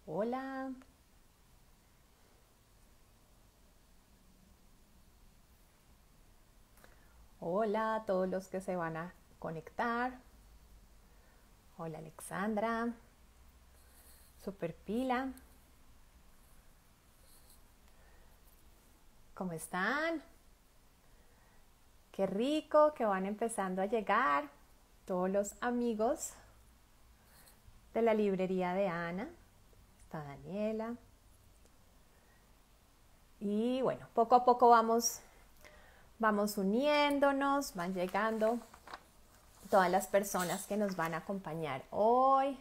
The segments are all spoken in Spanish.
Hola, hola a todos los que se van a conectar. Hola Alexandra, super pila, ¿cómo están? Qué rico que van empezando a llegar todos los amigos de la librería de Ana. Está Daniela. Y bueno, poco a poco vamos uniéndonos, van llegando todas las personas que nos van a acompañar hoy.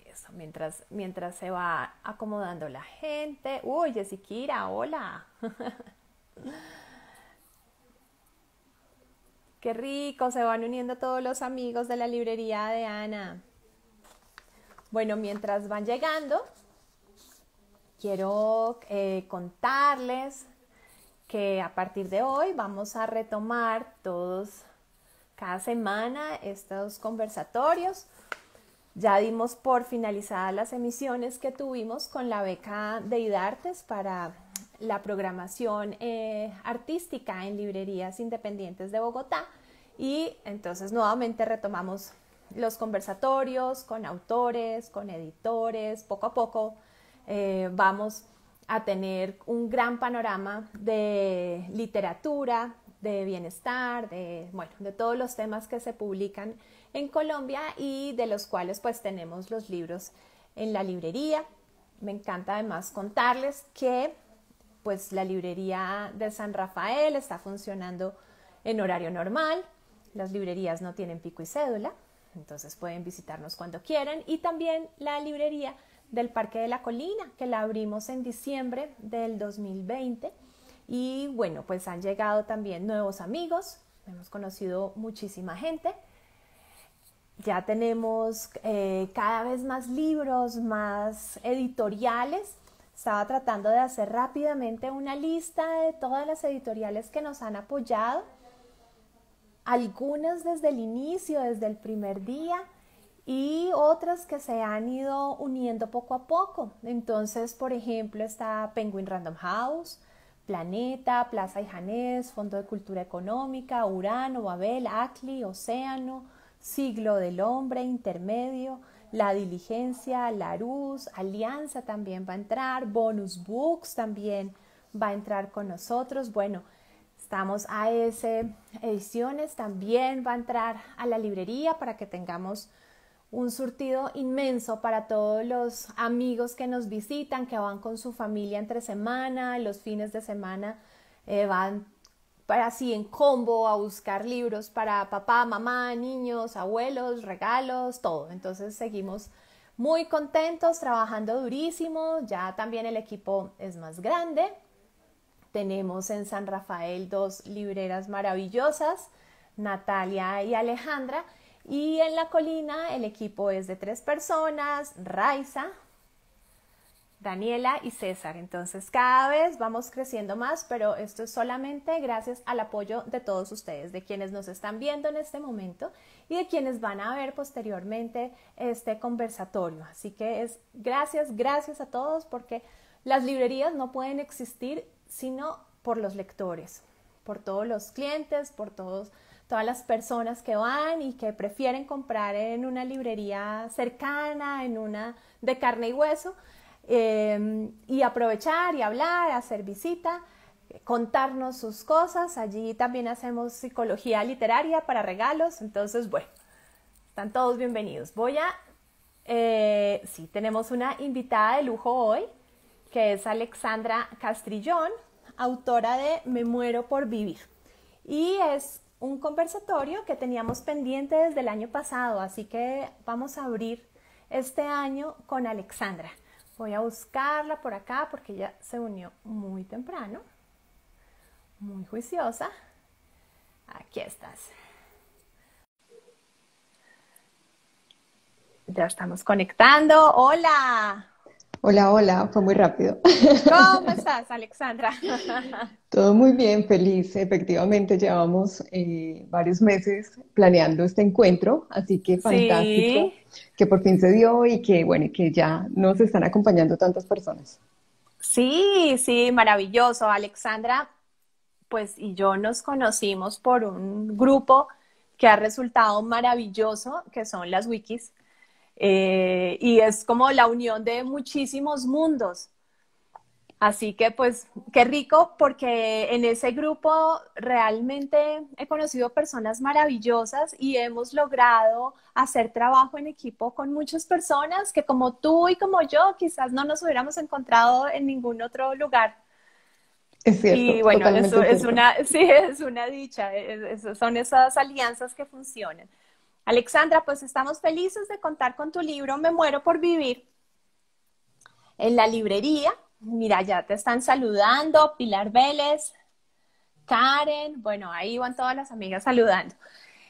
Eso, mientras se va acomodando la gente. Uy, Jessiquira, hola. Qué rico, se van uniendo todos los amigos de la librería de Ana. Bueno, mientras van llegando, quiero contarles que a partir de hoy vamos a retomar cada semana estos conversatorios. Ya dimos por finalizadas las emisiones que tuvimos con la beca de IDARTES para la programación artística en librerías independientes de Bogotá, y entonces nuevamente retomamos los conversatorios con autores, con editores. Poco a poco vamos a tener un gran panorama de literatura, de bienestar, de todos los temas que se publican en Colombia y de los cuales pues tenemos los libros en la librería. Me encanta además contarles que pues la librería de San Rafael está funcionando en horario normal. Las librerías no tienen pico y cédula, entonces pueden visitarnos cuando quieran. Y también la librería del Parque de la Colina, que la abrimos en diciembre del 2020. Y bueno, pues han llegado también nuevos amigos, hemos conocido muchísima gente. Ya tenemos cada vez más libros, más editoriales. Estaba tratando de hacer rápidamente una lista de todas las editoriales que nos han apoyado, algunas desde el inicio, desde el primer día, y otras que se han ido uniendo poco a poco. Entonces, por ejemplo, está Penguin Random House, Planeta, Plaza y Janés, Fondo de Cultura Económica, Urano, Babel, Acli, Océano, Siglo del Hombre, Intermedio, La Diligencia, Larousse, Alianza también va a entrar, Bonus Books también va a entrar con nosotros. Bueno, estamos AS Ediciones, también va a entrar a la librería para que tengamos un surtido inmenso para todos los amigos que nos visitan, que van con su familia entre semana, los fines de semana van para así en combo a buscar libros para papá, mamá, niños, abuelos, regalos, todo. Entonces seguimos muy contentos, trabajando durísimo. Ya también el equipo es más grande. Tenemos en San Rafael dos libreras maravillosas, Natalia y Alejandra, y en la Colina el equipo es de 3 personas, Raiza, Daniela y César. Entonces cada vez vamos creciendo más, pero esto es solamente gracias al apoyo de todos ustedes, de quienes nos están viendo en este momento y de quienes van a ver posteriormente este conversatorio. Así que es gracias a todos, porque las librerías no pueden existir sino por los lectores, por todos los clientes, por todas las personas que van y que prefieren comprar en una librería cercana, en una de carne y hueso, y aprovechar y hablar, hacer visita, contarnos sus cosas. Allí también hacemos psicología literaria para regalos. Entonces, bueno, están todos bienvenidos. Sí, tenemos una invitada de lujo hoy, que es Alexandra Castrillón, autora de Me muero por vivir. Y es un conversatorio que teníamos pendiente desde el año pasado, así que vamos a abrir este año con Alexandra. Voy a buscarla por acá porque ella se unió muy temprano, muy juiciosa. Aquí estás. Ya estamos conectando. ¡Hola! Hola, hola, fue muy rápido. ¿Cómo estás, Alexandra? Todo muy bien, feliz. Efectivamente, llevamos varios meses planeando este encuentro, así que Sí, fantástico que por fin se dio y que, bueno, y que ya nos están acompañando tantas personas. sí, sí, maravilloso. Alexandra, pues y yo nos conocimos por un grupo que ha resultado maravilloso, que son las wikis, y es como la unión de muchísimos mundos. Así que pues qué rico porque en ese grupo realmente he conocido personas maravillosas y hemos logrado hacer trabajo en equipo con muchas personas que como tú y como yo quizás no nos hubiéramos encontrado en ningún otro lugar. Es cierto, Y bueno, eso totalmente es cierto. una, sí, es una dicha, son esas alianzas que funcionan. Alexandra, pues estamos felices de contar con tu libro Me muero por vivir en la librería. Mira, ya te están saludando, Pilar Vélez, Karen, bueno, ahí van todas las amigas saludando.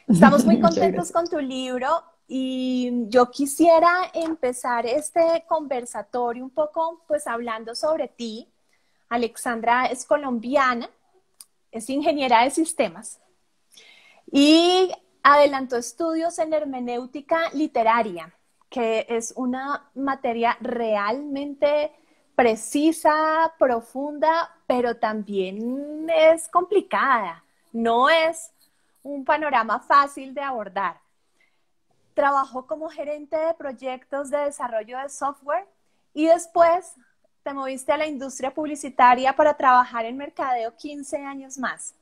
Estamos muy Muchas contentos con gracias. tu libro y yo quisiera empezar este conversatorio un poco pues hablando sobre ti. Alexandra es colombiana, es ingeniera de sistemas y adelantó estudios en hermenéutica literaria, que es una materia realmente precisa, profunda, pero también es complicada. No es un panorama fácil de abordar. Trabajó como gerente de proyectos de desarrollo de software y después te moviste a la industria publicitaria para trabajar en mercadeo 15 años más.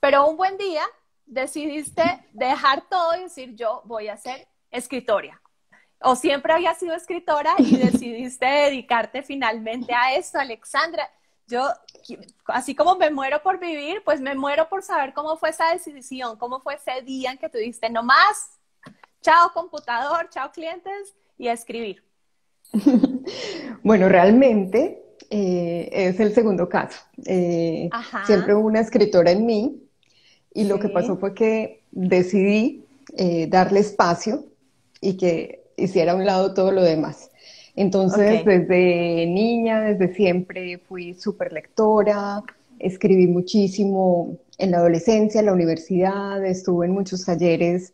Pero un buen día decidiste dejar todo y decir, yo voy a ser escritora. O siempre había sido escritora y decidiste dedicarte finalmente a esto, Alexandra. Yo, así como me muero por vivir, pues me muero por saber cómo fue esa decisión, cómo fue ese día en que tú dijiste, no más, chao computador, chao clientes y a escribir. Bueno, realmente es el segundo caso. Siempre Ajá, hubo una escritora en mí y lo que pasó sí, fue que decidí darle espacio y que hiciera a un lado todo lo demás. ok, Entonces, desde niña, desde siempre fui súper lectora, escribí muchísimo en la adolescencia, en la universidad, estuve en muchos talleres,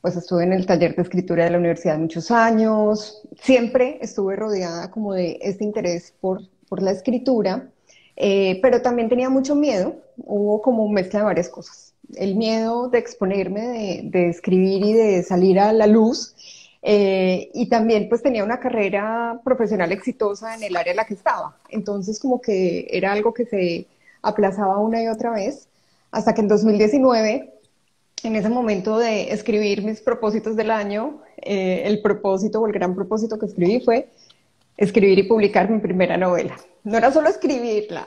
pues estuve en el taller de escritura de la universidad muchos años, siempre estuve rodeada como de este interés por la escritura, pero también tenía mucho miedo, hubo como mezcla de varias cosas. El miedo de exponerme, de escribir y de salir a la luz, y también pues tenía una carrera profesional exitosa en el área en la que estaba, entonces como que era algo que se aplazaba una y otra vez, hasta que en 2019 en ese momento de escribir mis propósitos del año, el propósito o el gran propósito que escribí fue escribir y publicar mi primera novela. No era solo escribirla,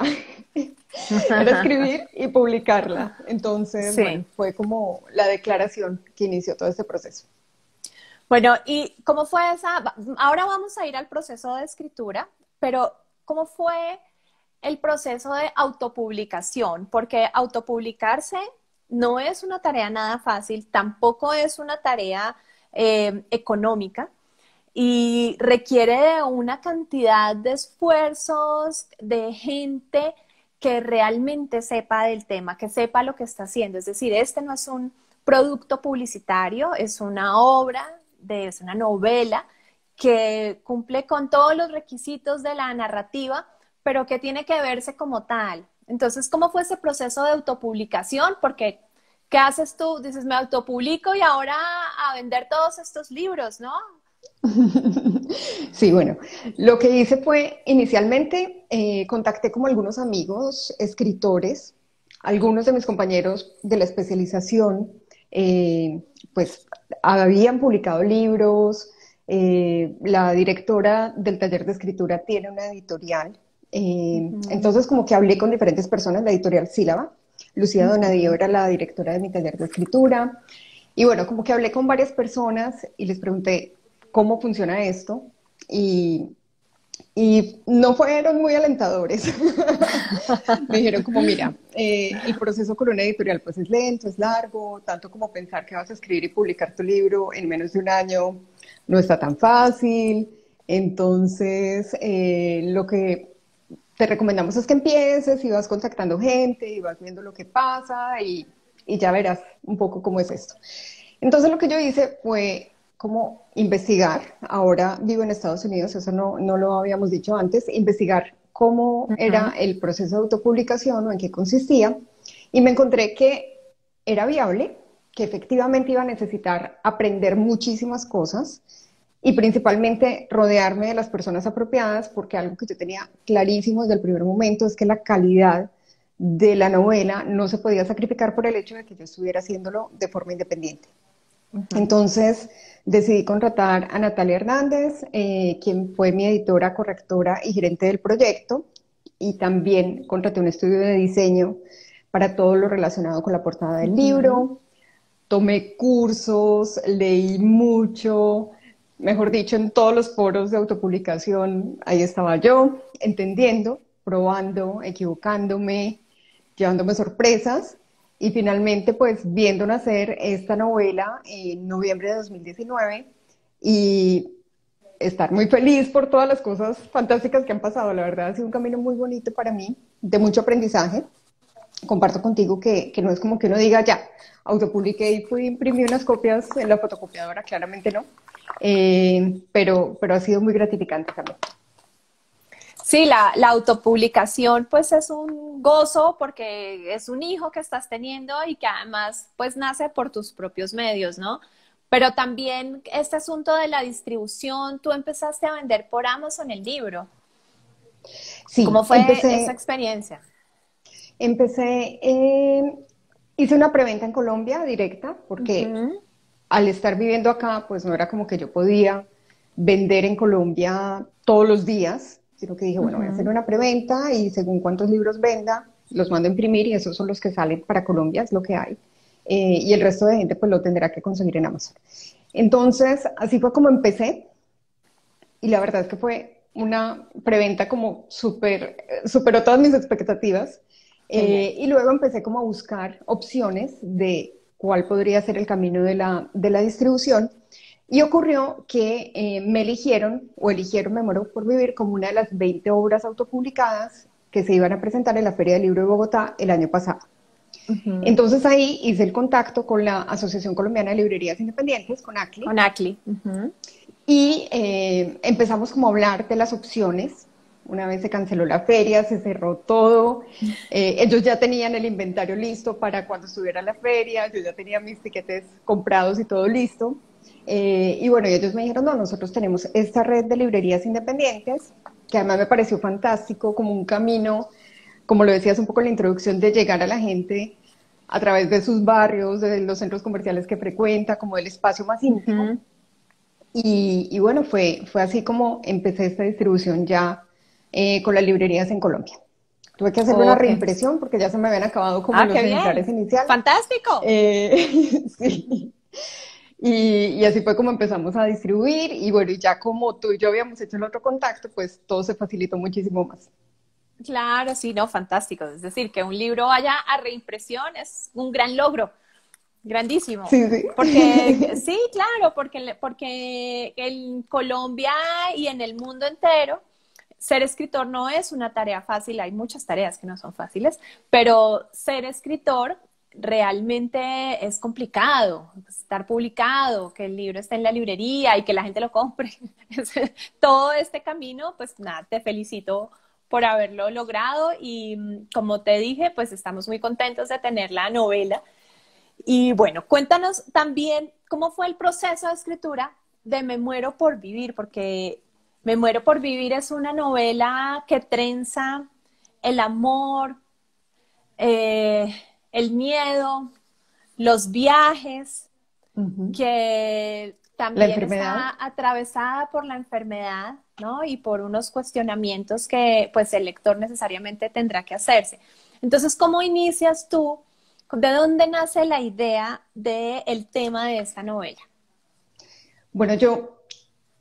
era escribir y publicarla. Entonces, bueno, sí. fue como la declaración que inició todo este proceso. Bueno, ¿y cómo fue esa? Ahora vamos a ir al proceso de escritura, pero ¿cómo fue el proceso de autopublicación? Porque autopublicarse no es una tarea nada fácil, tampoco es una tarea económica y requiere de una cantidad de esfuerzos, de gente que realmente sepa del tema, que sepa lo que está haciendo. Es decir, este no es un producto publicitario, es una obra, es una novela que cumple con todos los requisitos de la narrativa, pero que tiene que verse como tal. Entonces, ¿cómo fue ese proceso de autopublicación? Porque, ¿qué haces tú? Dices, me autopublico y ahora a vender todos estos libros, ¿no? Sí, bueno, lo que hice fue inicialmente contacté como algunos amigos escritores, algunos de mis compañeros de la especialización, pues habían publicado libros, la directora del taller de escritura tiene una editorial, Ujú, entonces como que hablé con diferentes personas, la editorial Sílaba, Lucía Donadío ujú. era la directora de mi taller de escritura, y bueno, como que hablé con varias personas y les pregunté cómo funciona esto y, y no fueron muy alentadores. Me dijeron como, mira, el proceso con una editorial pues es lento, es largo, tanto como pensar que vas a escribir y publicar tu libro en menos de un año no está tan fácil. Entonces, lo que te recomendamos es que empieces y vas contactando gente y vas viendo lo que pasa y ya verás un poco cómo es esto. Entonces, lo que yo hice fue como investigar. Ahora vivo en Estados Unidos, eso no lo habíamos dicho antes, investigar cómo era Ujú. el proceso de autopublicación o en qué consistía. Y me encontré que era viable, que efectivamente iba a necesitar aprender muchísimas cosas y principalmente rodearme de las personas apropiadas, porque algo que yo tenía clarísimo desde el primer momento es que la calidad de la novela no se podía sacrificar por el hecho de que yo estuviera haciéndolo de forma independiente. Ujú. Entonces decidí contratar a Natalia Hernández, quien fue mi editora, correctora y gerente del proyecto, y también contraté un estudio de diseño para todo lo relacionado con la portada del Ujú. libro. Tomé cursos, leí mucho, mejor dicho, en todos los foros de autopublicación, ahí estaba yo, entendiendo, probando, equivocándome, llevándome sorpresas y finalmente pues viendo nacer esta novela en noviembre de 2019 y estar muy feliz por todas las cosas fantásticas que han pasado. La verdad ha sido un camino muy bonito para mí, de mucho aprendizaje. Comparto contigo que no es como que uno diga ya, autopubliqué y fui a imprimir unas copias en la fotocopiadora, claramente no, pero ha sido muy gratificante también. Sí, la autopublicación pues es un gozo porque es un hijo que estás teniendo y que además pues nace por tus propios medios, ¿no? Pero también este asunto de la distribución, tú empezaste a vender por Amazon el libro. ¿Cómo Sí, fue esa experiencia? empecé, hice una preventa en Colombia directa porque Ujú. al estar viviendo acá, pues no era como que yo podía vender en Colombia todos los días, sino que dije, bueno, voy a hacer Ujú. una preventa y según cuántos libros venda, los mando a imprimir y esos son los que salen para Colombia, es lo que hay. Y el resto de gente pues lo tendrá que conseguir en Amazon. Entonces, así fue como empecé y la verdad es que fue una preventa como súper, superó todas mis expectativas. Qué bien. Y luego empecé como a buscar opciones de cuál podría ser el camino de la distribución. Y ocurrió que me eligieron, o eligieron Me Muero por Vivir, como una de las 20 obras autopublicadas que se iban a presentar en la Feria del Libro de Bogotá el año pasado. Ujú. Entonces ahí hice el contacto con la Asociación Colombiana de Librerías Independientes, con ACLI, Con Acli. Ujú. y empezamos como a hablar de las opciones. Una vez se canceló la feria, se cerró todo. Ellos ya tenían el inventario listo para cuando estuviera la feria, yo ya tenía mis tiquetes comprados y todo listo. Y bueno, y ellos me dijeron, no, nosotros tenemos esta red de librerías independientes, que además me pareció fantástico, como un camino, como lo decías un poco en la introducción, de llegar a la gente a través de sus barrios, de los centros comerciales que frecuenta, como del espacio más íntimo. Ujú. Y bueno, fue así como empecé esta distribución ya con las librerías en Colombia. Tuve que hacerle una Ok. reimpresión porque ya se me habían acabado como Ah, los qué ejemplares bien. iniciales. Fantástico. Sí. Y así fue como empezamos a distribuir y bueno, y ya como tú y yo habíamos hecho el otro contacto, pues todo se facilitó muchísimo más. Claro, sí, no, fantástico. Es decir, que un libro vaya a reimpresión es un gran logro, grandísimo. Sí, Porque sí. sí, claro, porque en Colombia y en el mundo entero, ser escritor no es una tarea fácil. Hay muchas tareas que no son fáciles, pero ser escritor realmente es complicado. Estar publicado, que el libro esté en la librería y que la gente lo compre. Todo este camino, pues nada, te felicito por haberlo logrado y como te dije, pues estamos muy contentos de tener la novela. Y bueno, cuéntanos también cómo fue el proceso de escritura de Me Muero por Vivir, porque Me Muero por Vivir es una novela que trenza el amor, eh, el miedo, los viajes, Ujú. que La también enfermedad. está atravesada por la enfermedad, ¿no? Y por unos cuestionamientos que pues el lector necesariamente tendrá que hacerse. Entonces, ¿cómo inicias tú? ¿De dónde nace la idea del tema de esta novela? Bueno, yo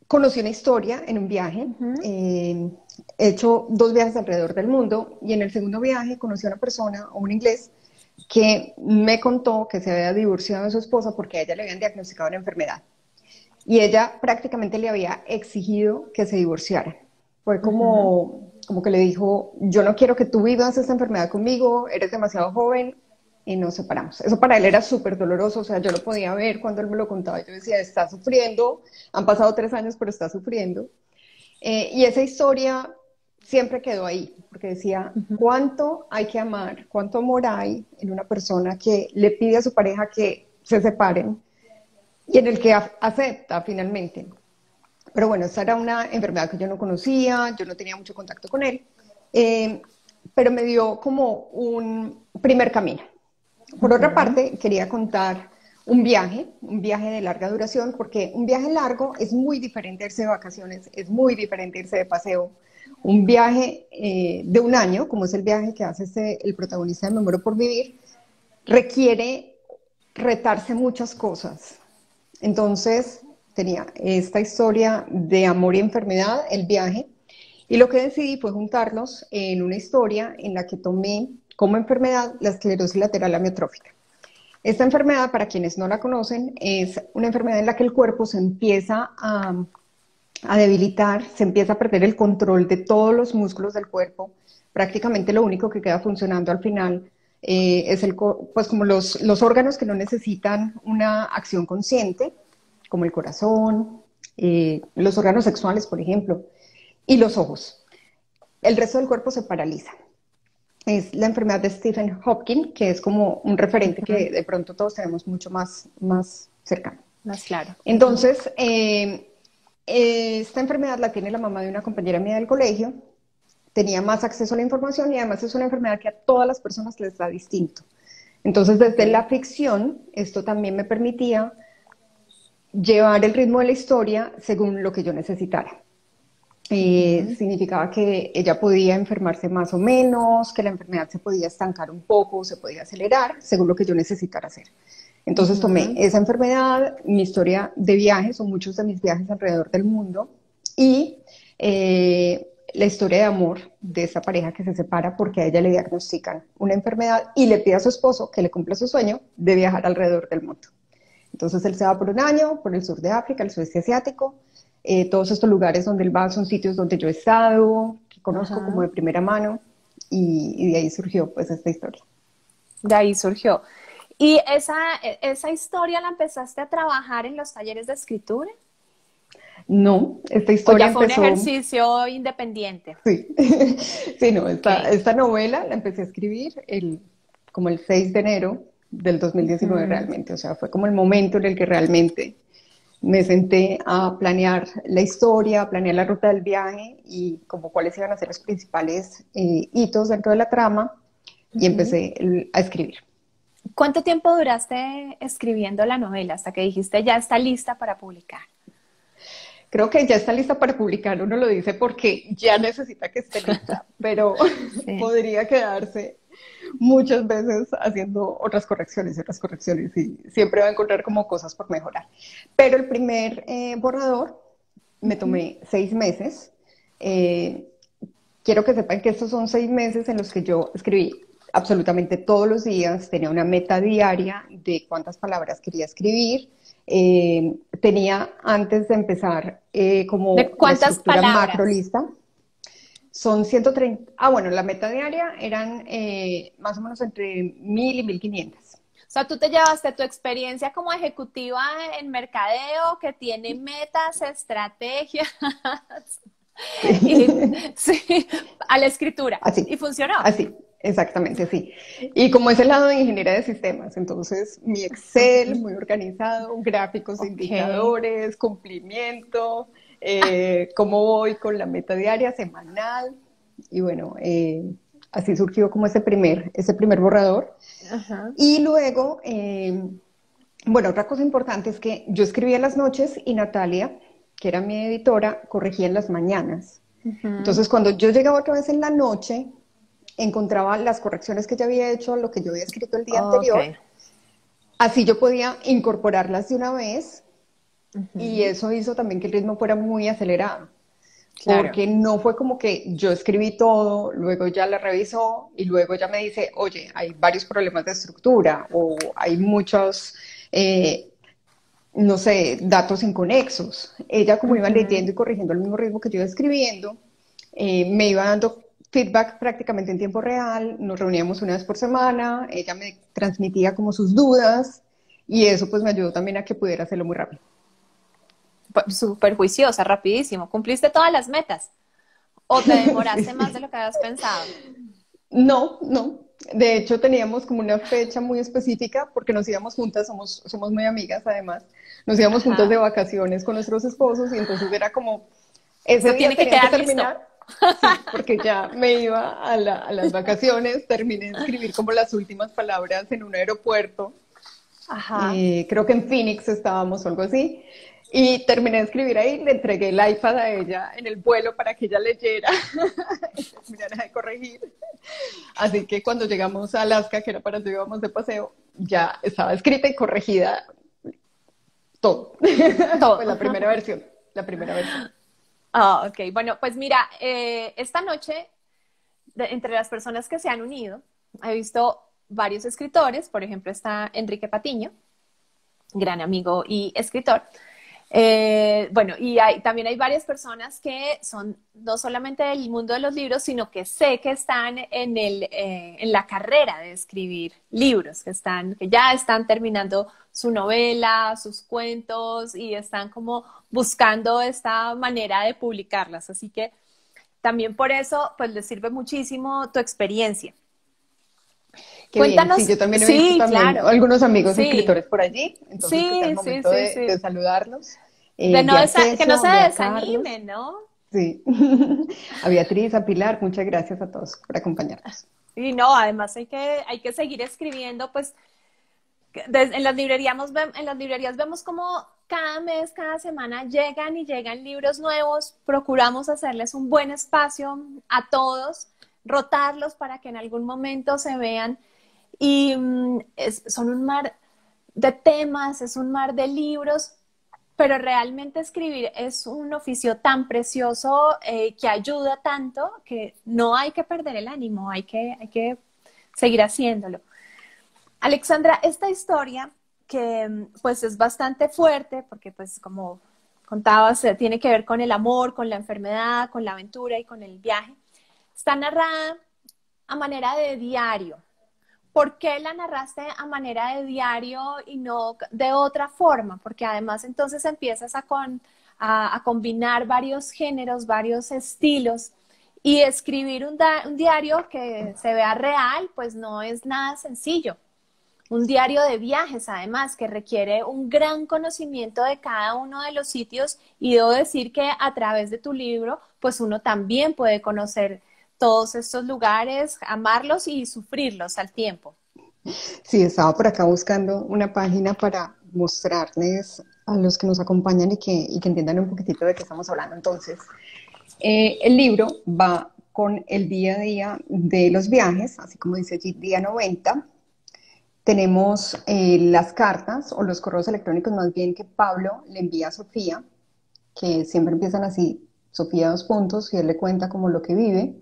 conocí una historia en un viaje. Ujú. He hecho 2 viajes alrededor del mundo y en el segundo viaje conocí a una persona, un inglés, que me contó que se había divorciado de su esposa porque a ella le habían diagnosticado una enfermedad. y ella prácticamente le había exigido que se divorciaran. Fue como que le dijo, yo no quiero que tú vivas esta enfermedad conmigo, eres demasiado joven, y nos separamos. Eso para él era súper doloroso, o sea, yo lo podía ver cuando él me lo contaba, yo decía, está sufriendo, han pasado 3 años, pero está sufriendo. Y esa historia siempre quedó ahí, porque decía, ¿cuánto hay que amar? ¿Cuánto amor hay en una persona que le pide a su pareja que se separen y en el que acepta finalmente? Pero bueno, esta era una enfermedad que yo no conocía, yo no tenía mucho contacto con él, eh, pero me dio como un primer camino. Por otra parte, quería contar un viaje de larga duración, porque un viaje largo es muy diferente a irse de vacaciones, es muy diferente a irse de paseo. Un viaje de un año, como es el viaje que hace el protagonista de Me Muero por Vivir, requiere retarse muchas cosas. Entonces, tenía esta historia de amor y enfermedad, el viaje, y lo que decidí fue juntarlos en una historia en la que tomé como enfermedad la esclerosis lateral amiotrófica. Esta enfermedad, para quienes no la conocen, es una enfermedad en la que el cuerpo se empieza a debilitar, se empieza a perder el control de todos los músculos del cuerpo. Prácticamente lo único que queda funcionando al final es pues como los órganos que no necesitan una acción consciente, como el corazón, los órganos sexuales, por ejemplo, y los ojos. El resto del cuerpo se paraliza. Es la enfermedad de Stephen Hopkins, que es como un referente que de pronto todos tenemos mucho más cercano. Más claro. Entonces, esta enfermedad la tiene la mamá de una compañera mía del colegio, tenía más acceso a la información y además es una enfermedad que a todas las personas les da distinto. Entonces, desde la ficción, esto también me permitía llevar el ritmo de la historia según lo que yo necesitara. Significaba que ella podía enfermarse más o menos, que la enfermedad se podía estancar un poco, se podía acelerar, según lo que yo necesitara hacer. Entonces tomé esa enfermedad, mi historia de viajes, son muchos de mis viajes alrededor del mundo, y la historia de amor de esa pareja que se separa porque a ella le diagnostican una enfermedad y le pide a su esposo que le cumpla su sueño de viajar alrededor del mundo. Entonces él se va por un año, por el sur de África, el sudeste asiático. Todos estos lugares donde él va son sitios donde yo he estado, que conozco como de primera mano, y de ahí surgió pues esta historia. De ahí surgió. ¿Y esa historia la empezaste a trabajar en los talleres de escritura? No, esta ¿O historia ya fue un empezó... ejercicio independiente? Sí, sí, no, Okay. esta novela la empecé a escribir como el 6 de enero del 2019 realmente, o sea, fue como el momento en el que realmente me senté a planear la historia, a planear la ruta del viaje y como cuáles iban a ser los principales hitos dentro de la trama y empecé a escribir. ¿Cuánto tiempo duraste escribiendo la novela hasta que dijiste ya está lista para publicar? Creo que ya está lista para publicar, uno lo dice porque ya necesita que esté lista, pero Sí. podría quedarse muchas veces haciendo otras correcciones y siempre va a encontrar como cosas por mejorar. Pero el primer borrador me tomé 6 meses. Eh, Quiero que sepan que estos son 6 meses en los que yo escribí absolutamente todos los días, tenía una meta diaria de cuántas palabras quería escribir. Tenía antes de empezar ¿De como la cuántas estructura macro palabras? lista. Son 130, bueno, la meta diaria eran más o menos entre 1000 y 1500. O sea, tú te llevaste tu experiencia como ejecutiva en mercadeo, que tiene metas, estrategias, y Sí. sí, a la escritura. Así, Y funcionó. así, exactamente, sí. Y como es el lado de ingeniería de sistemas, entonces mi Excel muy organizado, gráficos, Ok. indicadores, cumplimiento, cómo voy con la meta diaria, semanal, y bueno, así surgió como ese primer borrador. Ajá. Y luego, bueno, otra cosa importante es que yo escribía en las noches y Natalia, que era mi editora, corregía en las mañanas. Entonces, cuando yo llegaba otra vez en la noche, encontraba las correcciones que ya había hecho, lo que yo había escrito el día Ok. anterior, así yo podía incorporarlas de una vez y eso hizo también que el ritmo fuera muy acelerado, Claro. porque no fue como que yo escribí todo, luego ya la revisó y luego ya me dice, oye, hay varios problemas de estructura o hay muchos no sé, datos inconexos. Ella, como iba Ujú. leyendo y corrigiendo al mismo ritmo que yo iba escribiendo, me iba dando feedback prácticamente en tiempo real, nos reuníamos una vez por semana, ella me transmitía como sus dudas y eso pues me ayudó también a que pudiera hacerlo muy rápido. Súper juiciosa, rapidísimo. ¿Cumpliste todas las metas? ¿O te demoraste más de Sí. lo que habías pensado? No, no. De hecho, teníamos como una fecha muy específica porque nos íbamos juntas, somos muy amigas además, nos íbamos juntas de Ajá. vacaciones con nuestros esposos y entonces era como, ese Eso día tiene que tenían que quedar listo. terminar, sí, porque ya me iba a las vacaciones, terminé de escribir como las últimas palabras en un aeropuerto, Ajá. creo que en Phoenix estábamos o algo así, y terminé de escribir ahí, le entregué el iPad a ella en el vuelo para que ella leyera y terminara de corregir. Así que cuando llegamos a Alaska, que era para donde íbamos de paseo, ya estaba escrita y corregida todo. Pues Todo. la primera versión, la primera versión. Ah, ok. Bueno, pues mira, esta noche, entre las personas que se han unido, he visto varios escritores. Por ejemplo, está Enrique Patiño, gran amigo y escritor. Bueno, y también hay varias personas que son no solamente del mundo de los libros, sino que sé que están en la carrera de escribir libros, que ya están terminando su novela, sus cuentos y están como buscando esta manera de publicarlas. Así que también por eso, pues les sirve muchísimo tu experiencia. Qué bien, sí, Cuéntanos, yo también he visto sí, también claro, algunos amigos sí, escritores por allí, entonces pues era el sí, sí, momento sí, sí. de saludarlos. De no Vi a que no Artesio, se vi a Carlos, desanimen, ¿no? sí, a Beatriz, a Pilar, muchas gracias a todos por acompañarnos. Y no, además hay que seguir escribiendo, pues en las librerías vemos como cada mes, cada semana llegan y llegan libros nuevos, procuramos hacerles un buen espacio a todos, rotarlos para que en algún momento se vean y son un mar de temas, es un mar de libros, pero realmente escribir es un oficio tan precioso que ayuda tanto que no hay que perder el ánimo, hay que seguir haciéndolo. Alexandra, esta historia que pues es bastante fuerte porque pues como contabas, tiene que ver con el amor, con la enfermedad, con la aventura y con el viaje, está narrada a manera de diario. ¿Por qué la narraste a manera de diario y no de otra forma? Porque además entonces empiezas a combinar varios géneros, varios estilos y escribir un diario que se vea real, pues no es nada sencillo. Un diario de viajes, además, que requiere un gran conocimiento de cada uno de los sitios y debo decir que a través de tu libro, pues uno también puede conocer todos estos lugares, amarlos y sufrirlos al tiempo. Sí, estaba por acá buscando una página para mostrarles a los que nos acompañan y que entiendan un poquitito de qué estamos hablando. Entonces, el libro va con el día a día de los viajes, así como dice allí, día 90. Tenemos las cartas o los correos electrónicos más bien que Pablo le envía a Sofía, que siempre empiezan así, Sofía dos puntos, y él le cuenta como lo que vive.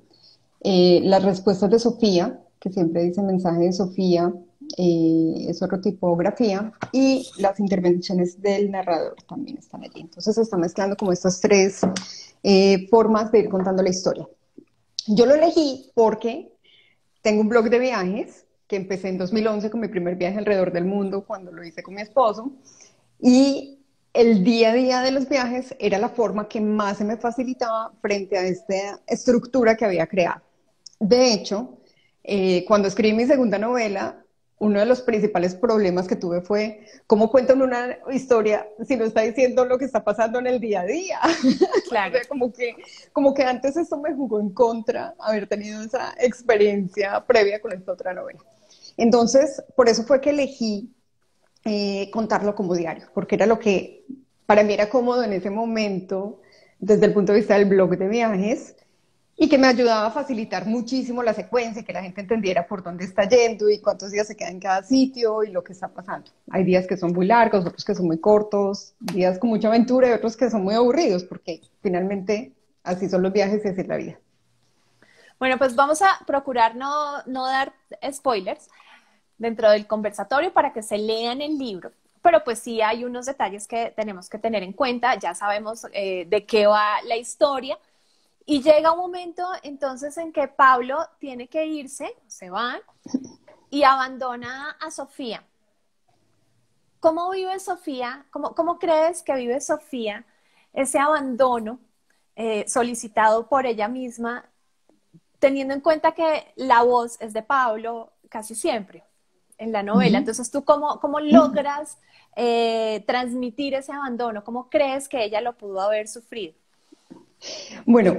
Las respuestas de Sofía, que siempre dice mensaje de Sofía, es otro tipografía, y las intervenciones del narrador también están allí. Entonces se está mezclando como estas tres formas de ir contando la historia. Yo lo elegí porque tengo un blog de viajes que empecé en 2011 con mi primer viaje alrededor del mundo cuando lo hice con mi esposo y el día a día de los viajes era la forma que más se me facilitaba frente a esta estructura que había creado. De hecho, cuando escribí mi segunda novela, uno de los principales problemas que tuve fue cómo cuentan una historia si no está diciendo lo que está pasando en el día a día. O Claro. sea, como que antes esto me jugó en contra, haber tenido esa experiencia previa con esta otra novela. Entonces, por eso fue que elegí contarlo como diario, porque era lo que para mí era cómodo en ese momento desde el punto de vista del blog de viajes y que me ayudaba a facilitar muchísimo la secuencia, que la gente entendiera por dónde está yendo y cuántos días se queda en cada sitio y lo que está pasando. Hay días que son muy largos, otros que son muy cortos, días con mucha aventura y otros que son muy aburridos, porque finalmente así son los viajes y así es la vida. Bueno, pues vamos a procurar no dar spoilers dentro del conversatorio para que se lean el libro. pero pues sí hay unos detalles que tenemos que tener en cuenta, ya sabemos de qué va la historia, y llega un momento entonces en que Pablo tiene que irse, se van, y abandona a Sofía. ¿Cómo vive Sofía? ¿Cómo crees que vive Sofía ese abandono solicitado por ella misma, teniendo en cuenta que la voz es de Pablo casi siempre en la novela? Ujú. Entonces, ¿tú cómo logras transmitir ese abandono? ¿Cómo crees que ella lo pudo haber sufrido? Bueno,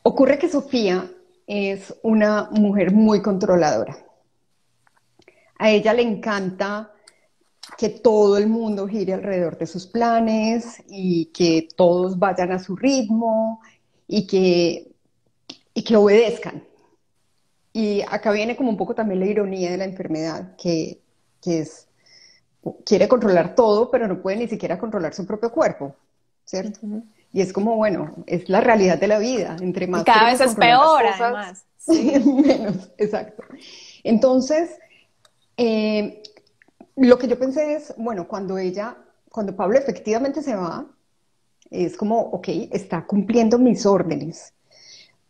ocurre que Sofía es una mujer muy controladora. A ella le encanta que todo el mundo gire alrededor de sus planes y que todos vayan a su ritmo y que obedezcan. Y acá viene como un poco también la ironía de la enfermedad, que es, quiere controlar todo, pero no puede ni siquiera controlar su propio cuerpo, ¿cierto? Ujú. Y es como, bueno, es la realidad de la vida. Entre Y más cada vez queremos es controlar las peor, cosas, además. Sí. menos, exacto. Entonces, eh, lo que yo pensé es, bueno, cuando Pablo efectivamente se va, es como, ok, está cumpliendo mis órdenes.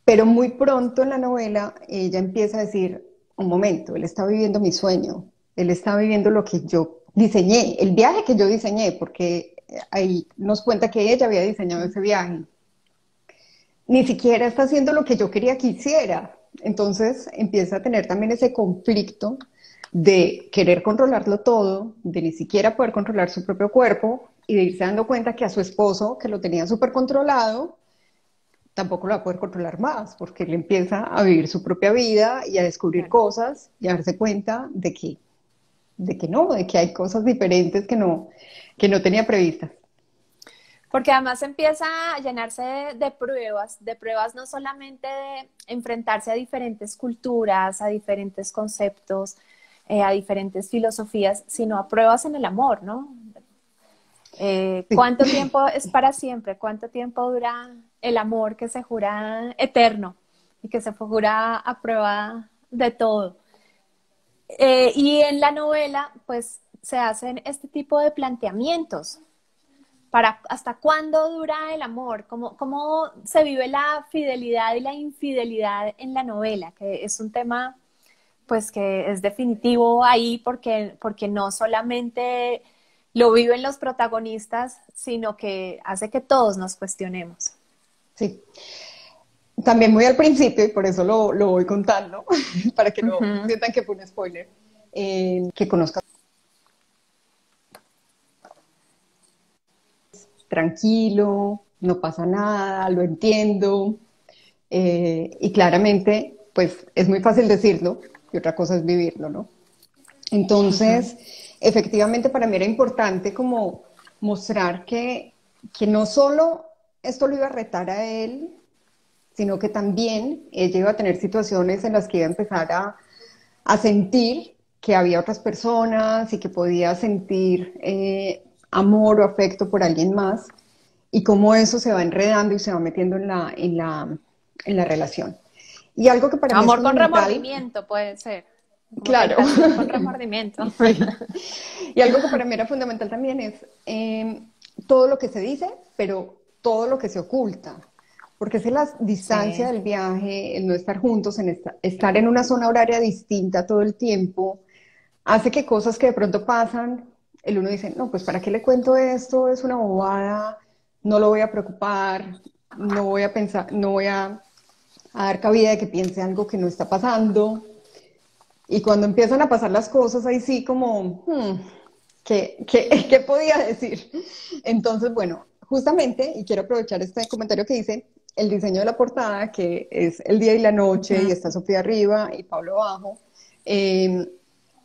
Pero muy pronto en la novela ella empieza a decir, un momento, él está viviendo mi sueño, él está viviendo lo que yo diseñé, el viaje que yo diseñé, porque ahí nos cuenta que ella había diseñado ese viaje. Ni siquiera está haciendo lo que yo quería que hiciera. Entonces empieza a tener también ese conflicto de querer controlarlo todo, de ni siquiera poder controlar su propio cuerpo y de irse dando cuenta que a su esposo, que lo tenía súper controlado, tampoco lo va a poder controlar más, porque él empieza a vivir su propia vida y a descubrir Claro. cosas y a darse cuenta de que no, de que hay cosas diferentes que no tenía previstas. Porque además empieza a llenarse de pruebas no solamente de enfrentarse a diferentes culturas, a diferentes conceptos, a diferentes filosofías, sino a pruebas en el amor, ¿no? Sí, ¿Cuánto tiempo es para siempre? ¿Cuánto tiempo dura el amor que se jura eterno y que se jura a prueba de todo? Y en la novela, pues, se hacen este tipo de planteamientos para hasta cuándo dura el amor, cómo se vive la fidelidad y la infidelidad en la novela, que es un tema pues que es definitivo ahí porque no solamente lo viven los protagonistas, sino que hace que todos nos cuestionemos. sí. También muy al principio, y por eso lo voy contando, para que no Ujú. sientan que fue un spoiler, que conozca tranquilo, no pasa nada, lo entiendo, y claramente, pues es muy fácil decirlo, y otra cosa es vivirlo, ¿no? Ujú. Entonces, efectivamente para mí era importante como mostrar que no solo esto lo iba a retar a él, sino que también ella iba a tener situaciones en las que iba a empezar a sentir que había otras personas y que podía sentir amor o afecto por alguien más y cómo eso se va enredando y se va metiendo en la relación. Y algo que para mí es Amor con fundamental, remordimiento puede ser, como claro, tentación con remordimiento. sí. Y algo que para mí era fundamental también es todo lo que se dice, pero todo lo que se oculta. Porque es la distancia Sí. del viaje, el no estar juntos, estar en una zona horaria distinta todo el tiempo, hace que cosas que de pronto pasan, el uno dice, no, pues ¿para qué le cuento esto? Es una bobada, no lo voy a preocupar, no voy a pensar, no voy a dar cabida de que piense algo que no está pasando. Y cuando empiezan a pasar las cosas, ahí sí como, ¿qué podía decir? Entonces, bueno, justamente, y quiero aprovechar este comentario que hice, el diseño de la portada, que es el día y la noche, y Ujú. está Sofía arriba y Pablo abajo, eh,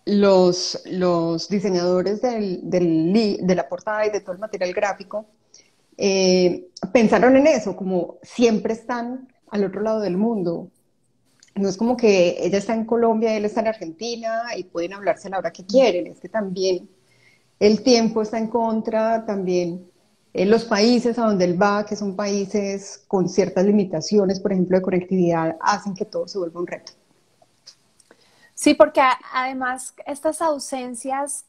los diseñadores de la portada y de todo el material gráfico pensaron en eso, como siempre están al otro lado del mundo, no es como que ella está en Colombia, él está en Argentina y pueden hablarse a la hora que quieren, es que también el tiempo está en contra, también los países a donde él va, que son países con ciertas limitaciones, por ejemplo, de conectividad, hacen que todo se vuelva un reto. Sí, porque además estas ausencias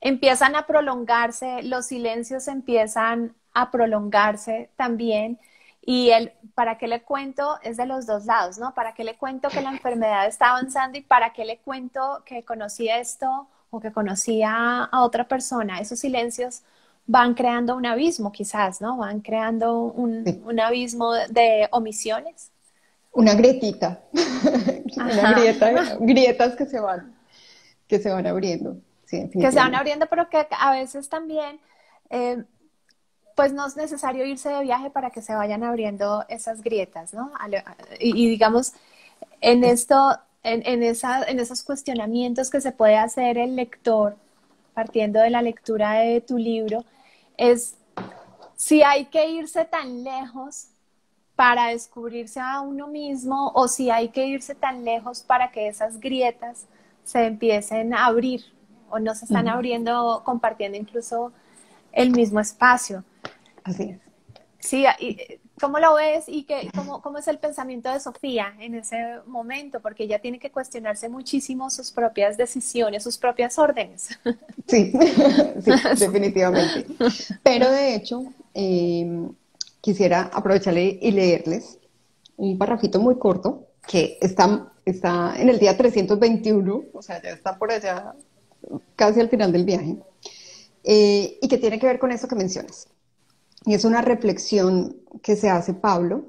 empiezan a prolongarse, los silencios empiezan a prolongarse también. Y él, ¿para qué le cuento? Es de los dos lados, ¿no? ¿Para qué le cuento que la enfermedad está avanzando y para qué le cuento que conocí esto o que conocía a otra persona? Esos silencios van creando un abismo quizás, ¿no? Van creando Sí. un abismo de omisiones. Una grietita, una Ajá. grieta, grietas que se van abriendo, sí, Que se van definitivamente. abriendo, pero que a veces también, eh, pues no es necesario irse de viaje para que se vayan abriendo esas grietas, ¿no? Y digamos, en esto, en esos cuestionamientos que se puede hacer el lector, partiendo de la lectura de tu libro, es si hay que irse tan lejos para descubrirse a uno mismo o si hay que irse tan lejos para que esas grietas se empiecen a abrir o no se están Ujú. abriendo, compartiendo incluso el mismo espacio. Así es. Sí, ¿cómo lo ves y cómo es el pensamiento de Sofía en ese momento? Porque ella tiene que cuestionarse muchísimo sus propias decisiones, sus propias órdenes. Sí, sí, definitivamente. Pero de hecho, quisiera aprovecharle y leerles un parrafito muy corto que está en el día 321, o sea, ya está por allá casi al final del viaje, y que tiene que ver con eso que mencionas. Y es una reflexión que se hace Pablo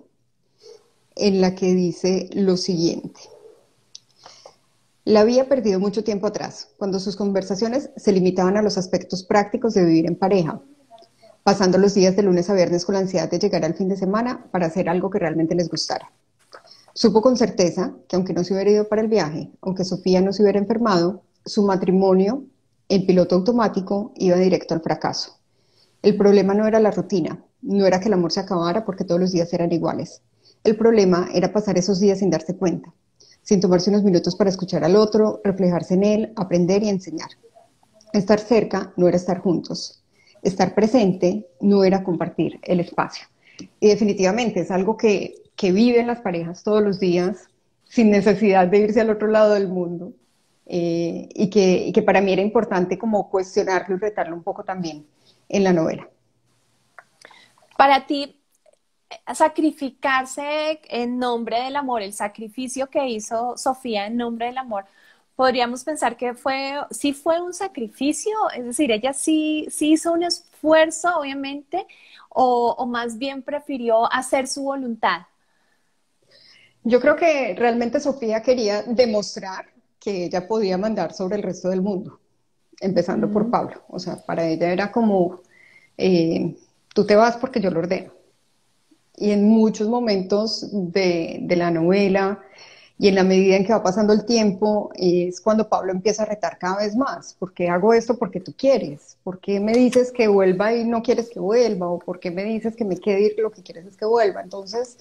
en la que dice lo siguiente. La había perdido mucho tiempo atrás, cuando sus conversaciones se limitaban a los aspectos prácticos de vivir en pareja, pasando los días de lunes a viernes con la ansiedad de llegar al fin de semana para hacer algo que realmente les gustara. Supo con certeza que aunque no se hubiera ido para el viaje, aunque Sofía no se hubiera enfermado, su matrimonio en piloto automático iba directo al fracaso. El problema no era la rutina, no era que el amor se acabara porque todos los días eran iguales. El problema era pasar esos días sin darse cuenta, sin tomarse unos minutos para escuchar al otro, reflejarse en él, aprender y enseñar. Estar cerca no era estar juntos. Estar presente no era compartir el espacio. Y definitivamente es algo que viven las parejas todos los días sin necesidad de irse al otro lado del mundo. Y que para mí era importante como cuestionarlo y retarlo un poco también en la novela. Para ti, sacrificarse en nombre del amor, el sacrificio que hizo Sofía en nombre del amor, podríamos pensar que sí fue un sacrificio, es decir, ella sí hizo un esfuerzo, obviamente, o más bien prefirió hacer su voluntad. Yo creo que realmente Sofía quería demostrar que ella podía mandar sobre el resto del mundo, empezando por Mm. Pablo. O sea, para ella era como, eh, tú te vas porque yo lo ordeno. Y en muchos momentos de la novela y en la medida en que va pasando el tiempo es cuando Pablo empieza a retar cada vez más. ¿Por qué hago esto? Porque tú quieres. ¿Por qué me dices que vuelva y no quieres que vuelva? ¿O por qué me dices que me quede y lo que quieres es que vuelva? Entonces,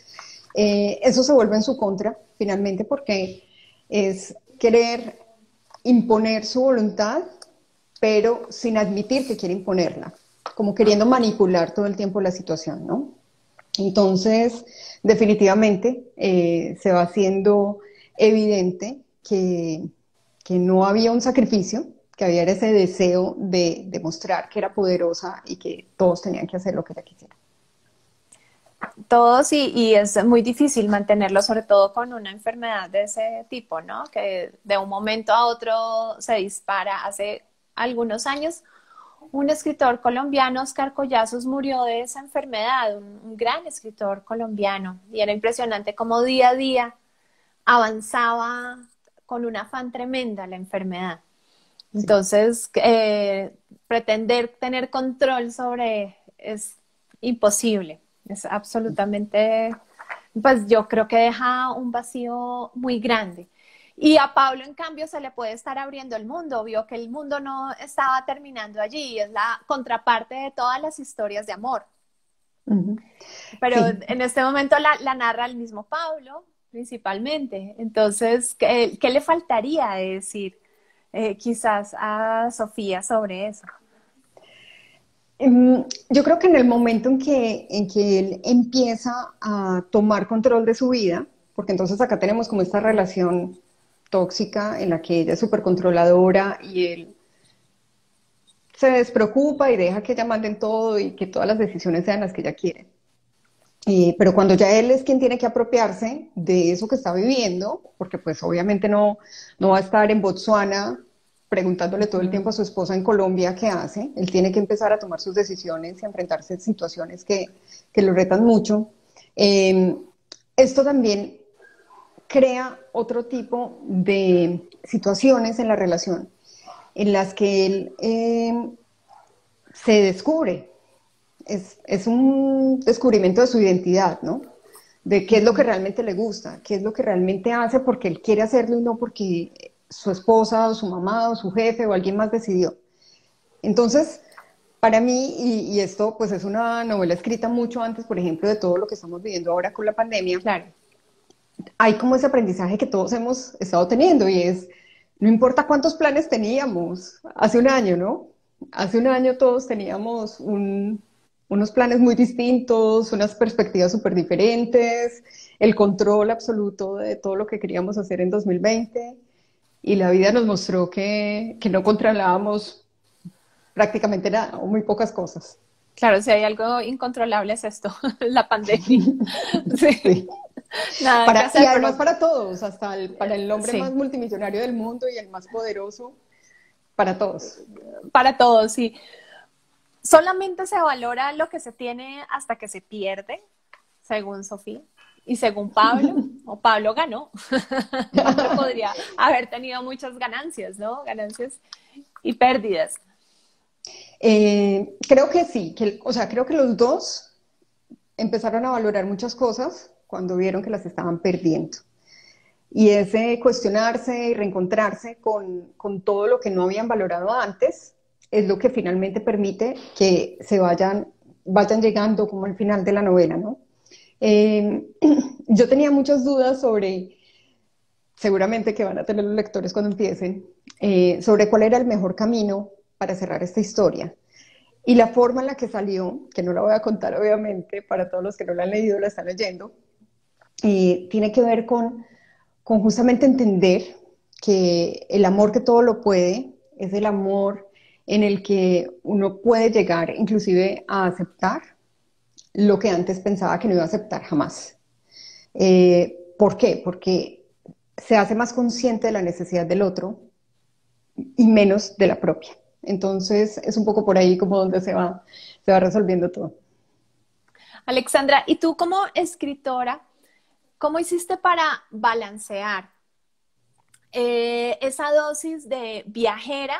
eso se vuelve en su contra finalmente porque es querer imponer su voluntad, pero sin admitir que quiere imponerla, como queriendo manipular todo el tiempo la situación, ¿no? Entonces, definitivamente se va haciendo evidente que no había un sacrificio, que había ese deseo de demostrar que era poderosa y que todos tenían que hacer lo que ella quisiera. Todos y es muy difícil mantenerlo, sobre todo con una enfermedad de ese tipo, ¿no? Que de un momento a otro se dispara. Hace algunos años, un escritor colombiano, Oscar Collazos, murió de esa enfermedad, un gran escritor colombiano, y era impresionante cómo día a día avanzaba con un afán tremenda la enfermedad. Sí. Entonces, pretender tener control sobre es imposible, es absolutamente, pues yo creo que deja un vacío muy grande. Y a Pablo, en cambio, se le puede estar abriendo el mundo, vio que el mundo no estaba terminando allí, es la contraparte de todas las historias de amor. Ujú. Pero Sí, en este momento la narra el mismo Pablo, principalmente. Entonces, ¿qué le faltaría de decir quizás a Sofía sobre eso? Yo creo que en el momento en que él empieza a tomar control de su vida, porque entonces acá tenemos como esta relación tóxica en la que ella es súper controladora y él se despreocupa y deja que ella mande en todo y que todas las decisiones sean las que ella quiere. Pero cuando ya él es quien tiene que apropiarse de eso que está viviendo, porque pues obviamente no va a estar en Botsuana preguntándole todo el tiempo a su esposa en Colombia qué hace, él tiene que empezar a tomar sus decisiones y a enfrentarse a situaciones que lo retan mucho. Esto también crea otro tipo de situaciones en la relación en las que él se descubre. Es un descubrimiento de su identidad, ¿no? De qué es lo que realmente le gusta, qué es lo que realmente hace porque él quiere hacerlo y no porque su esposa o su mamá o su jefe o alguien más decidió. Entonces, para mí, y esto pues es una novela escrita mucho antes, por ejemplo, de todo lo que estamos viviendo ahora con la pandemia, Claro. hay como ese aprendizaje que todos hemos estado teniendo y es, no importa cuántos planes teníamos hace un año, ¿no? Hace un año todos teníamos unos planes muy distintos, unas perspectivas súper diferentes, el control absoluto de todo lo que queríamos hacer en 2020 y la vida nos mostró que no controlábamos prácticamente nada o muy pocas cosas. Claro, si hay algo incontrolable es esto, la pandemia. Sí. Sí. Nada que Y hacer, además pero para todos, hasta para el hombre más sí, multimillonario del mundo y el más poderoso, para todos. para todos, sí. Solamente se valora lo que se tiene hasta que se pierde, según Sofía. Y según Pablo, o Pablo ganó, el hombre podría haber tenido muchas ganancias, ¿no? Ganancias y pérdidas. Creo que sí, o sea, creo que los dos empezaron a valorar muchas cosas cuando vieron que las estaban perdiendo. Y ese cuestionarse y reencontrarse con todo lo que no habían valorado antes es lo que finalmente permite que vayan llegando como al final de la novela, ¿no? Yo tenía muchas dudas sobre, seguramente que van a tener los lectores cuando empiecen, sobre cuál era el mejor camino para cerrar esta historia. Y la forma en la que salió, que no la voy a contar obviamente, para todos los que no la han leído, la están leyendo, tiene que ver con justamente entender que el amor que todo lo puede es el amor en el que uno puede llegar inclusive a aceptar lo que antes pensaba que no iba a aceptar jamás. ¿Por qué? Porque se hace más consciente de la necesidad del otro y menos de la propia. Entonces es un poco por ahí como donde se va resolviendo todo. Alexandra, ¿y tú como escritora, cómo hiciste para balancear esa dosis de viajera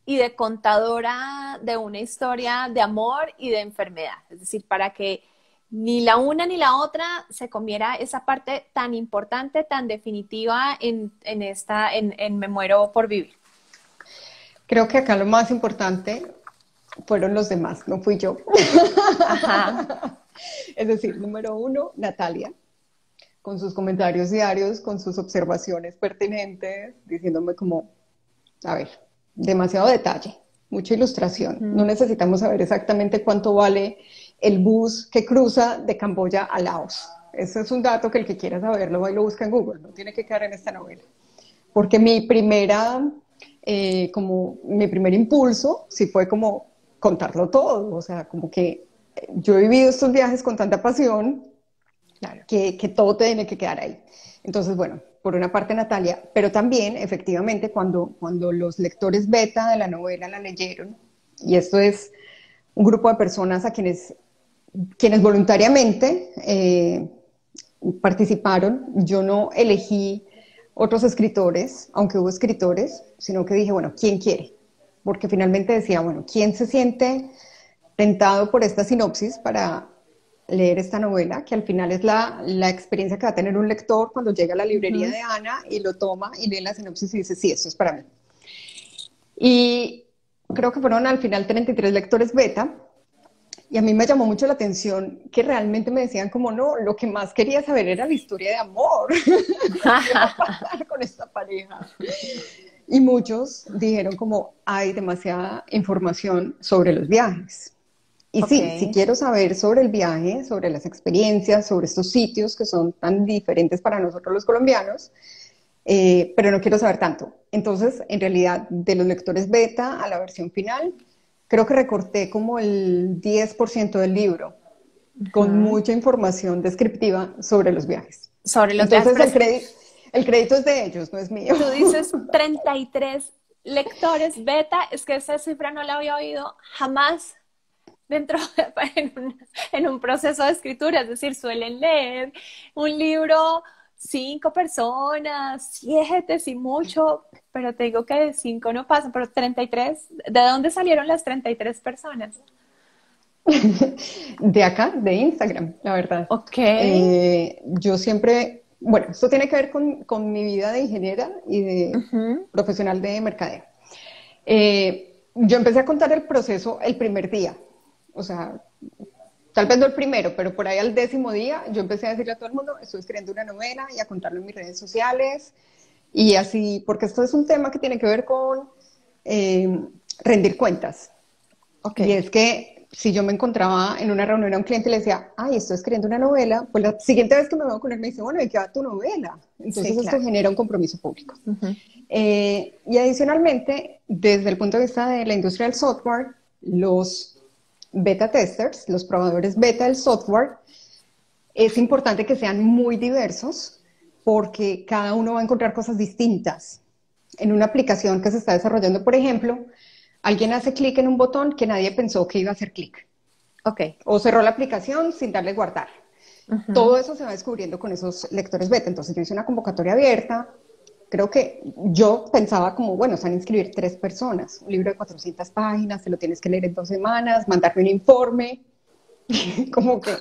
y de contadora de una historia de amor y de enfermedad? Es decir, para que ni la una ni la otra se comiera esa parte tan importante, tan definitiva en Me muero por vivir. Creo que acá lo más importante fueron los demás, no fui yo. Ajá. Es decir, número uno, Natalia, con sus comentarios diarios, con sus observaciones pertinentes, diciéndome como, a ver, demasiado detalle, mucha ilustración. No necesitamos saber exactamente cuánto vale el bus que cruza de Camboya a Laos. Ese es un dato que el que quiera saberlo va y lo busca en Google, no tiene que quedar en esta novela. Porque como mi primer impulso sí fue como contarlo todo, o sea, como que yo he vivido estos viajes con tanta pasión, claro, que todo tiene que quedar ahí. Entonces, bueno, por una parte Natalia, pero también efectivamente cuando los lectores beta de la novela la leyeron, y esto es un grupo de personas a quienes voluntariamente participaron, yo no elegí otros escritores, aunque hubo escritores, sino que dije, bueno, ¿quién quiere? Porque finalmente decía, bueno, ¿quién se siente tentado por esta sinopsis para leer esta novela? Que al final es la experiencia que va a tener un lector cuando llega a la librería de Ana y lo toma y lee la sinopsis y dice, sí, esto es para mí. Y creo que fueron al final 33 lectores beta, y a mí me llamó mucho la atención que realmente me decían como, no, lo que más quería saber era la historia de amor. ¿Qué va a pasar con esta pareja? Y muchos dijeron como, hay demasiada información sobre los viajes. Y sí, si quiero saber sobre el viaje, sobre las experiencias, sobre estos sitios que son tan diferentes para nosotros los colombianos, pero no quiero saber tanto. Entonces, en realidad, de los lectores beta a la versión final, creo que recorté como el 10% del libro, con Ujú. mucha información descriptiva sobre los viajes. Sobre los viajes, Entonces, pero el crédito es de ellos, no es mío. tú dices 33 lectores beta, es que esa cifra no la había oído jamás dentro en un proceso de escritura, es decir, suelen leer un libro 5 personas, 7 si mucho, pero te digo que de 5 no pasan, pero 33, ¿de dónde salieron las 33 personas? De acá, de Instagram, la verdad. Ok. Yo siempre, bueno, esto tiene que ver con mi vida de ingeniera y de Ujú. profesional de mercadeo. Yo empecé a contar el proceso el primer día, o sea, tal vez no el primero, pero por ahí al 10.º día yo empecé a decirle a todo el mundo, estoy escribiendo una novela y a contarlo en mis redes sociales y así, porque esto es un tema que tiene que ver con eh, rendir cuentas. Ok. Y es que si yo me encontraba en una reunión a un cliente y le decía, ay, estoy escribiendo una novela, pues la siguiente vez que me voy con él me dice, bueno, ¿y qué va tu novela? Sí, Entonces esto claro. genera un compromiso público. Ujú. Y adicionalmente, desde el punto de vista de la industria del software, los beta testers, los probadores beta del software, es importante que sean muy diversos porque cada uno va a encontrar cosas distintas. En una aplicación que se está desarrollando, por ejemplo, alguien hace clic en un botón que nadie pensó que iba a hacer clic Ok. o cerró la aplicación sin darle guardar. Ujú. Todo eso se va descubriendo con esos lectores beta. Entonces yo hice una convocatoria abierta. Creo que yo pensaba como, bueno, se van a inscribir 3 personas, un libro de 400 páginas, te lo tienes que leer en 2 semanas, mandarme un informe, como que...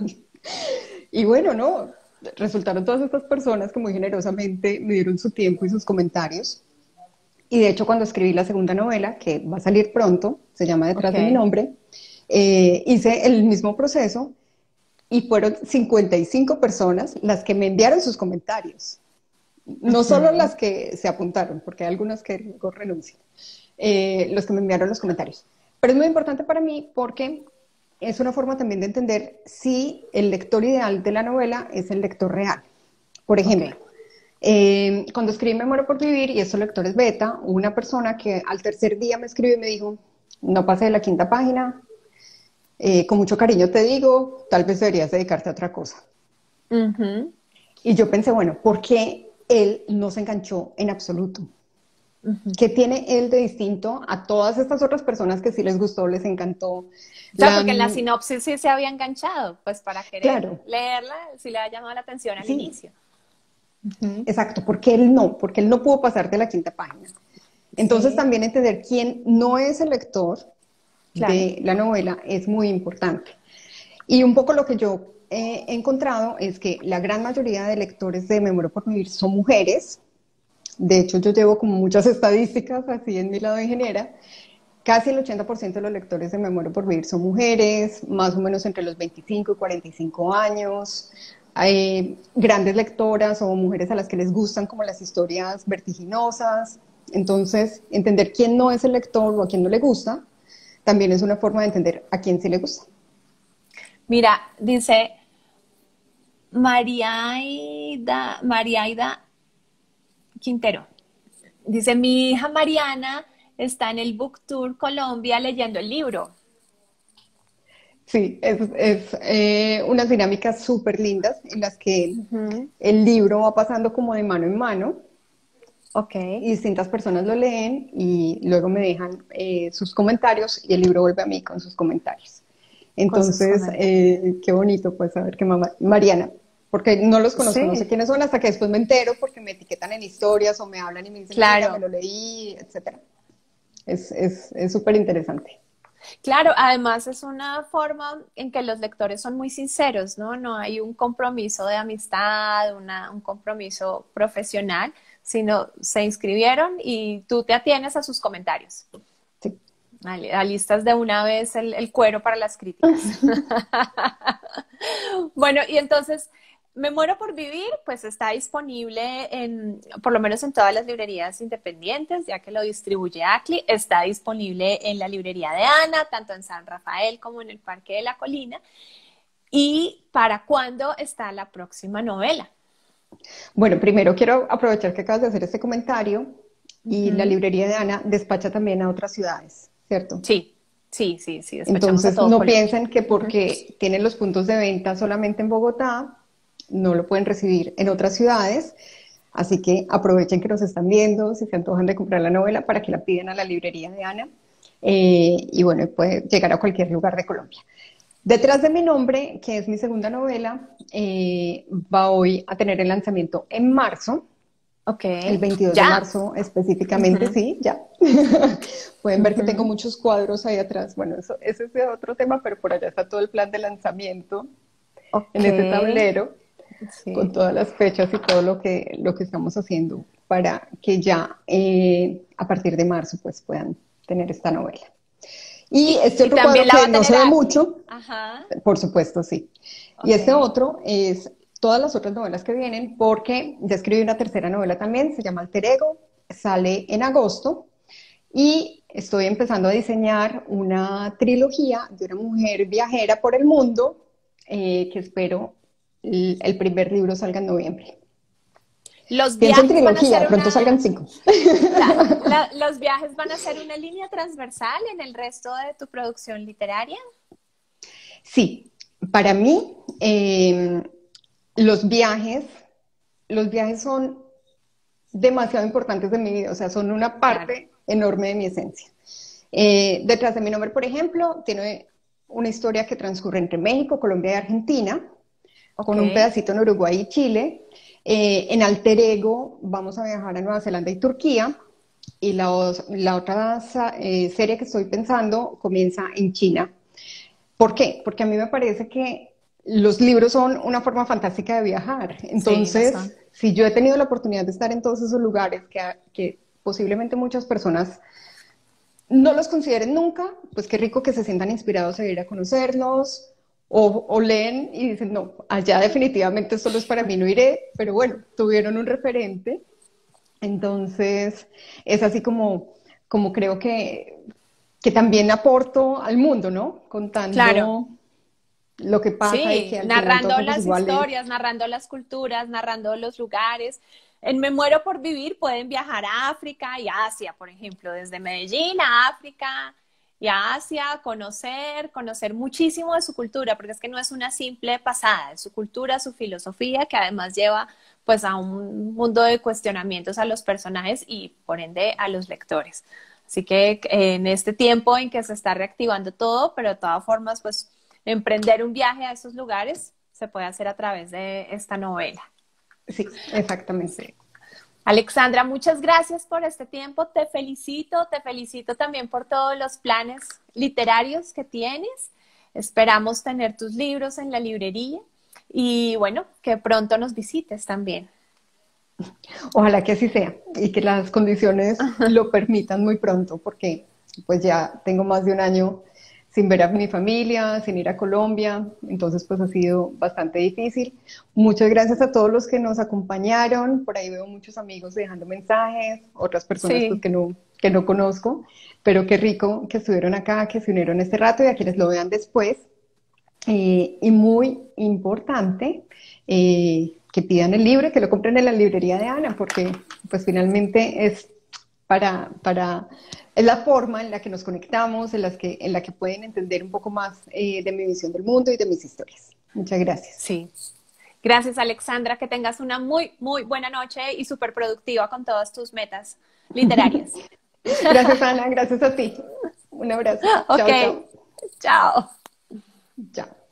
Y bueno, no, resultaron todas estas personas que muy generosamente me dieron su tiempo y sus comentarios. Y de hecho, cuando escribí la segunda novela, que va a salir pronto, se llama Detrás de mi Ok. nombre, hice el mismo proceso y fueron 55 personas las que me enviaron sus comentarios. No solo Ujú. las que se apuntaron, porque hay algunas que luego renuncian, los que me enviaron los comentarios. Pero es muy importante para mí porque es una forma también de entender si el lector ideal de la novela es el lector real. Por Ok. ejemplo, cuando escribí Me muero por vivir, y estos lectores beta, hubo una persona que al tercer día me escribió y me dijo, no pasé de la 5.ª página, con mucho cariño te digo, tal vez deberías dedicarte a otra cosa. Ujú. Y yo pensé, bueno, ¿por qué él no se enganchó en absoluto? Ujú. ¿Qué tiene él de distinto a todas estas otras personas que sí les gustó, les encantó? Claro, La, porque en la sinopsis sí se había enganchado, pues para querer claro, leerla, sí le ha llamado la atención al sí, inicio. Ujú. exacto, porque él no, porque él no pudo pasar de la 5.ª página. Entonces Sí, también entender quién no es el lector claro. de la novela es muy importante. Y un poco lo que yo he encontrado es que la gran mayoría de lectores de Me muero por vivir son mujeres. De hecho, yo llevo como muchas estadísticas así en mi lado de ingeniera. Casi el 80% de los lectores de Me muero por vivir son mujeres, más o menos entre los 25 y 45 años. Hay grandes lectoras o mujeres a las que les gustan como las historias vertiginosas. Entonces, entender quién no es el lector o a quién no le gusta, también es una forma de entender a quién sí le gusta. Mira, dice Mariaida Quintero. Dice, mi hija Mariana está en el Book Tour Colombia leyendo el libro. Sí, es unas dinámicas súper lindas en las que Ujú. el libro va pasando como de mano en mano Ok, y distintas personas lo leen y luego me dejan sus comentarios y el libro vuelve a mí con sus comentarios. con sus Entonces, comentarios. qué bonito pues saber que mamá, Mariana, porque no los conozco, no sé Sí, quiénes son hasta que después me entero porque me etiquetan en historias o me hablan y me dicen, mira, me claro. lo leí, etcétera. Es súper interesante. Claro, además es una forma en que los lectores son muy sinceros, ¿no? No hay un compromiso de amistad, un compromiso profesional, sino se inscribieron y tú te atienes a sus comentarios. Sí. Alistas de una vez el cuero para las críticas. Bueno, y entonces, Me muero por vivir, pues está disponible por lo menos en todas las librerías independientes, ya que lo distribuye ACLI, está disponible en la librería de Ana, tanto en San Rafael como en el Parque de la Colina. ¿Y para cuándo está la próxima novela? Bueno, primero quiero aprovechar que acabas de hacer este comentario y la Ujú. librería de Ana despacha también a otras ciudades, ¿cierto? Sí, sí, sí, sí, despachamos a Entonces, todo no Colombia. piensen que Ujú. porque tienen los puntos de venta solamente en Bogotá, no lo pueden recibir en otras ciudades. Así que aprovechen que nos están viendo, si se antojan de comprar la novela, para que la pidan a la librería de Ana. Y bueno, puede llegar a cualquier lugar de Colombia. Detrás de mi nombre, que es mi segunda novela, va hoy a tener el lanzamiento en marzo, Ok, el 22 de ya. marzo específicamente, Ujú, sí, ya. Pueden ver que tengo ujú. muchos cuadros ahí atrás. Bueno, eso, ese es de otro tema, pero por allá está todo el plan de lanzamiento Ok, en ese tablero, con sí. todas las fechas y todo lo que estamos haciendo para que ya a partir de marzo pues puedan tener esta novela. Y este Y otro cuadro también la va que a no tener se ve Ashley. mucho, Ajá, por supuesto, sí. Y ok. este otro es todas las otras novelas que vienen, porque ya escribí una tercera novela también, se llama Alter Ego, sale en agosto y estoy empezando a diseñar una trilogía de una mujer viajera por el mundo que espero el primer libro salga en noviembre. Los Pienso en viajes van a trilogía, de ser pronto una, salgan cinco. los viajes van a ser una línea transversal en el resto de tu producción literaria. Sí, para mí los viajes, los viajes son demasiado importantes de mi vida, o sea, son una Claro, parte enorme de mi esencia. Detrás de mi nombre, por ejemplo, tiene una historia que transcurre entre México, Colombia y Argentina, ok, con un pedacito en Uruguay y Chile. En Alter Ego vamos a viajar a Nueva Zelanda y Turquía. Y la otra serie que estoy pensando comienza en China. ¿Por qué? Porque a mí me parece que los libros son una forma fantástica de viajar. sí, lo Entonces, son. si yo he tenido la oportunidad de estar en todos esos lugares que posiblemente muchas personas no los consideren nunca, pues qué rico que se sientan inspirados a ir a conocernos o leen y dicen, no, allá definitivamente solo es para mí, no iré, pero bueno, tuvieron un referente. Entonces, es así como creo que también aporto al mundo, ¿no? Claro. Contando lo que pasa y Sí, que al final todos narrando somos las iguales. historias, narrando las culturas, narrando los lugares. En Me Muero por Vivir pueden viajar a África y a Asia, por ejemplo, desde Medellín a África y a Asia, conocer muchísimo de su cultura, porque es que no es una simple pasada, es su cultura, su filosofía, que además lleva pues a un mundo de cuestionamientos a los personajes y por ende a los lectores. Así que en este tiempo en que se está reactivando todo, pero de todas formas, pues emprender un viaje a esos lugares se puede hacer a través de esta novela. Sí, exactamente. Sí. Alexandra, muchas gracias por este tiempo. Te felicito también por todos los planes literarios que tienes. Esperamos tener tus libros en la librería y bueno, que pronto nos visites también. Ojalá que así sea y que las condiciones lo permitan muy pronto, porque pues ya tengo más de un año sin ver a mi familia, sin ir a Colombia, entonces pues ha sido bastante difícil. Muchas gracias a todos los que nos acompañaron, por ahí veo muchos amigos dejando mensajes, otras personas pues Sí, que no conozco, pero qué rico que estuvieron acá, que se unieron este rato y a quienes lo vean después. Y muy importante que pidan el libro, que lo compren en la librería de Ana, porque pues finalmente es es la forma en la que nos conectamos, en la que pueden entender un poco más de mi visión del mundo y de mis historias. Muchas gracias. sí. Gracias, Alexandra. Que tengas una muy, muy buena noche y súper productiva con todas tus metas literarias. Gracias, Ana, gracias a ti. Un abrazo. Ok, Chao, chao. chao. Chao.